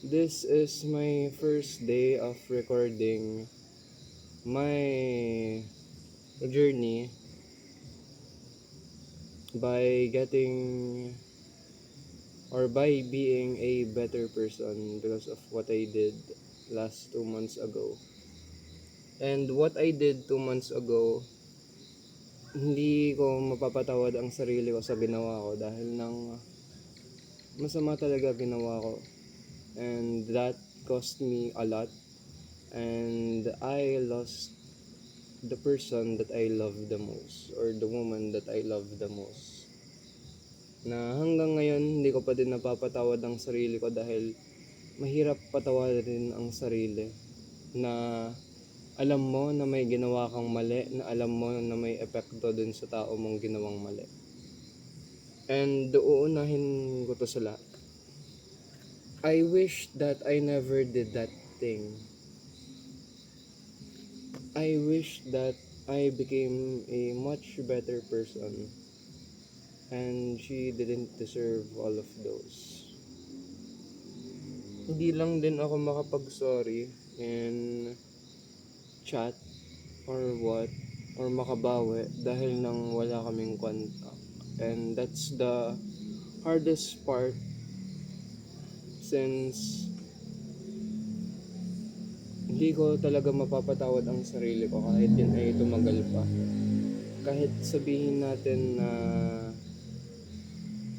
This is my first day of recording my journey by getting or by being a better person because of what I did last 2 months ago. And what I did 2 months ago, hindi ko mapapatawad ang sarili ko sa ginawa ko dahil ng masama talaga ginawa ko. And that cost me a lot. And I lost the person that I love the most or the woman that I love the most. Na hanggang ngayon hindi ko pa din napapatawad ang sarili ko dahil mahirap patawarin ang sarili na alam mo na may ginawa kang mali, na alam mo na may epekto dun sa tao mong ginawang mali. And uunahin ko to sa lahat. I wish that I never did that thing. I wish that I became a much better person and she didn't deserve all of those. Hindi lang din ako makapag-sorry in chat or what or makabawi dahil nang wala kaming contact. And that's the hardest part since hindi ko talaga mapapatawad ang sarili ko kahit yun ay tumagal pa. Kahit sabihin natin na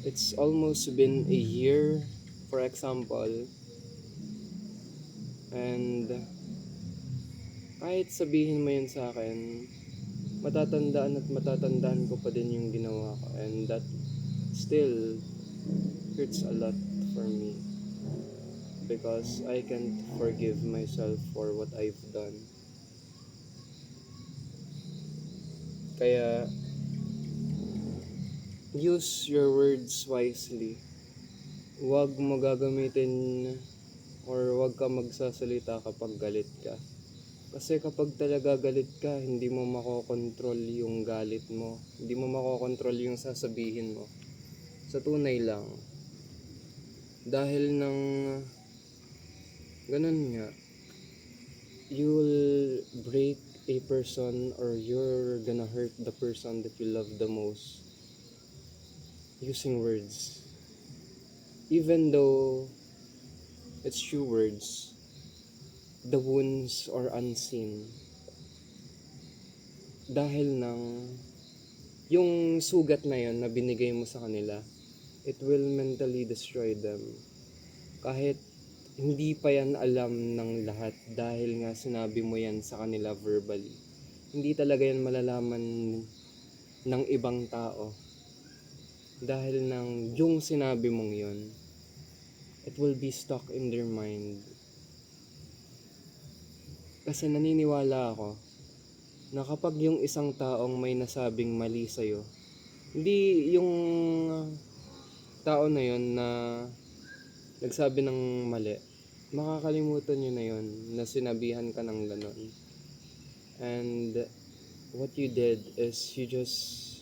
it's almost been a year, for example, and kahit sabihin mo yun sa akin, matatandaan at matatandaan ko pa din yung ginawa ko, and that still hurts a lot for me because I can't forgive myself for what I've done. Kaya use your words wisely. Huwag mo gagamitin or huwag ka magsasalita kapag galit ka. Kasi kapag talaga galit ka, hindi mo makokontrol yung galit mo. Hindi mo makokontrol yung sasabihin mo. Sa tunay lang. Dahil ng ganun nga, you'll break a person or you're gonna hurt the person that you love the most using words. Even though it's true words, the wounds are unseen. Dahil ng yung sugat na yon na binigay mo sa kanila, it will mentally destroy them. Kahit hindi pa yan alam ng lahat dahil nga sinabi mo yan sa kanila verbally. Hindi talaga yan malalaman ng ibang tao. Dahil ng yung sinabi mong yon, it will be stuck in their mind. Kasi naniniwala ako na kapag yung isang taong may nasabing mali sa'yo, hindi yung tao na yon na nagsabi ng mali, makakalimutan nyo na yon na sinabihan ka ng ganon. And what you did is you just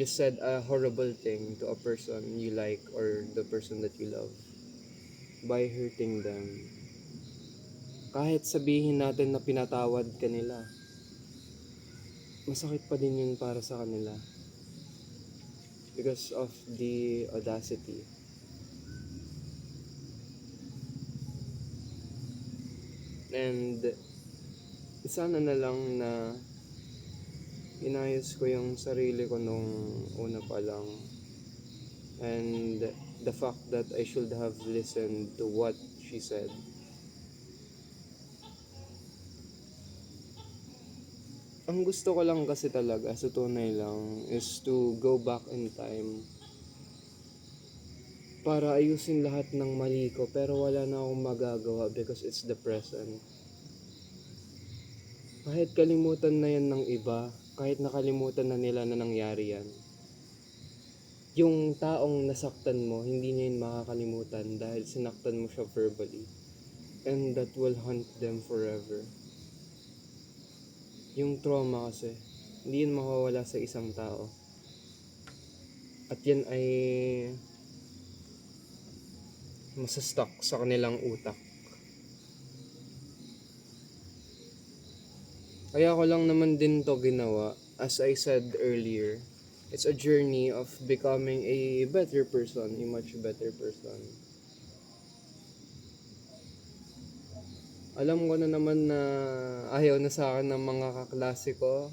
said a horrible thing to a person you like or the person that you love by hurting them. Kahit sabihin natin na pinatawad ka nila, masakit pa din yun para sa kanila because of the audacity. And sana na lang na inayos ko yung sarili ko nung una pa lang. And the fact that I should have listened to what she said. Ang gusto ko lang kasi talaga sa tunay lang is to go back in time para ayusin lahat ng mali ko pero wala na akong magagawa because it's the present. Kahit kalimutan na yan ng iba, kahit nakalimutan na nila na nangyari yan, yung taong nasaktan mo, hindi niya yun makakalimutan dahil sinaktan mo siya verbally. And that will haunt them forever. Yung trauma kasi, hindi yun makawala sa isang tao. At yan ay masastuck sa kanilang utak. Kaya ko lang naman din to ginawa. As I said earlier, it's a journey of becoming a better person, a much better person. Alam ko na naman na ayaw na sa akin ng mga kaklase ko,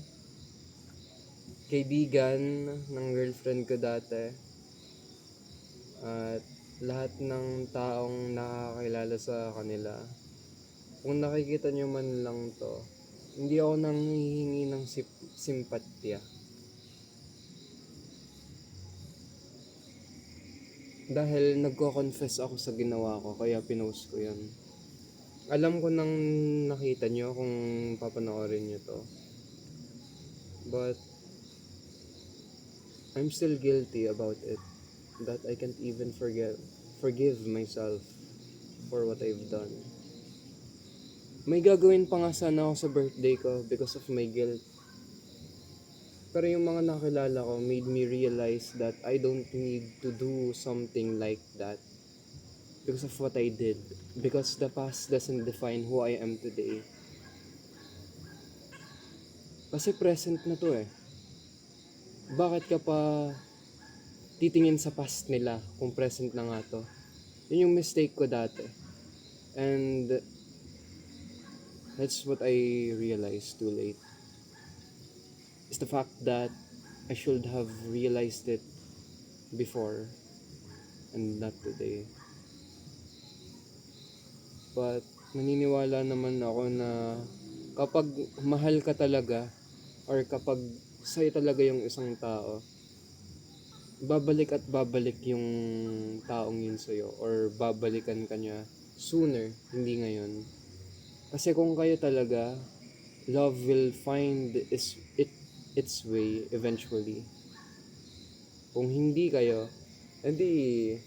kaibigan ng girlfriend ko dati, at lahat ng taong nakakilala sa kanila. Kung nakikita nyo man lang to, hindi ako nang hihingi ng simpatya. Dahil nagko-confess ako sa ginawa ko, kaya pinost ko yan. Alam ko nang nakita nyo kung papanoorin nyo to. But, I'm still guilty about it. That I can't even forgive myself for what I've done. May gagawin pa nga sana ako sa birthday ko because of my guilt. Pero yung mga nakilala ko made me realize that I don't need to do something like that because of what I did. Because the past doesn't define who I am today. Kasi present na to eh. Bakit ka pa titingin sa past nila kung present na nga to? Yun yung mistake ko dati. And that's what I realized too late. It's the fact that I should have realized it before and not today. But naniniwala naman ako na kapag mahal ka talaga or kapag sa'yo talaga yung isang tao, babalik at babalik yung taong yun sa'yo or babalikan ka niya sooner, hindi ngayon. Kasi kung kayo talaga, love will find its way eventually. Kung hindi kayo, edi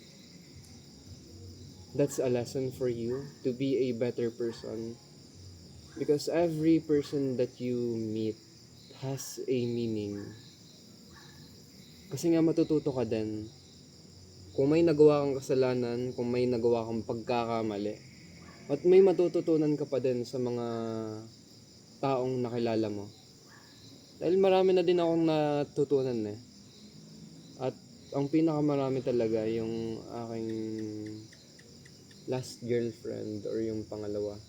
that's a lesson for you to be a better person. Because every person that you meet has a meaning. Kasi nga matututo ka din. Kung may nagawa kang kasalanan, kung may nagawa kang pagkakamali, at may matututunan ka pa din sa mga taong nakilala mo. Dahil marami na din akong natutunan eh. At ang pinakamarami talaga yung aking last girlfriend or yung pangalawa.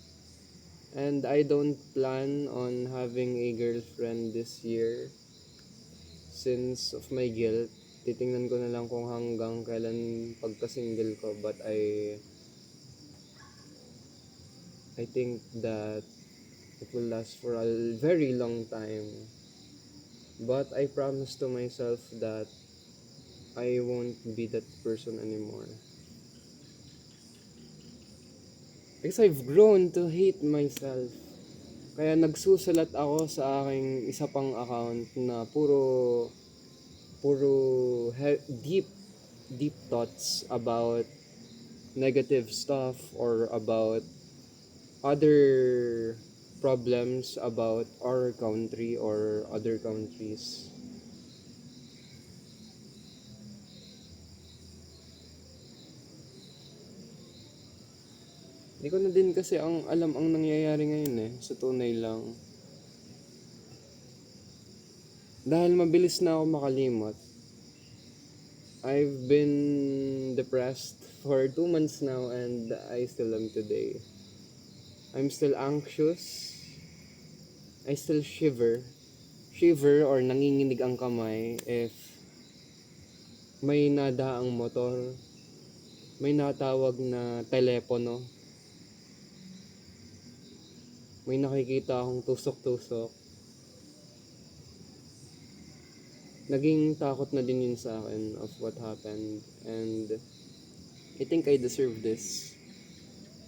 And I don't plan on having a girlfriend this year. Since of my guilt, titingnan ko na lang kung hanggang kailan pagka-single ko. But I think that it will last for a very long time. But I promise to myself that I won't be that person anymore. Because I've grown to hate myself. Kaya nagsusulat ako sa aking isa pang account na puro deep thoughts about negative stuff or about other problems about our country or other countries. Hindi ko na din kasi alam ang nangyayari ngayon eh, sa tunay lang. Dahil mabilis na ako makalimot. I've been depressed for 2 months now and I still am today. I'm still anxious. I still shiver or nanginginig ang kamay if may nadaang motor, may natawag na telepono, may nakikita akong tusok-tusok. Naging takot na din yun sa akin of what happened and I think I deserve this.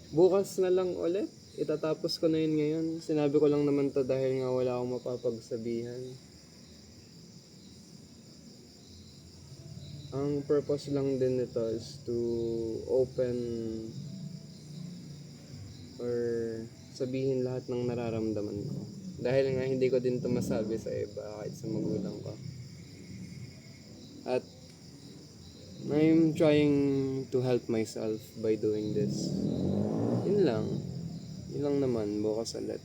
Bukas na lang ulit, itatapos ko na yun ngayon. Sinabi ko lang naman to dahil nga wala akong mapapagsabihan. Ang purpose lang din nito is to open or sabihin lahat ng nararamdaman ko. Dahil nga hindi ko din to masabi sa iba kahit sa magulang ko. At I'm trying to help myself by doing this. Yun lang. Yun lang naman, bukas ulit.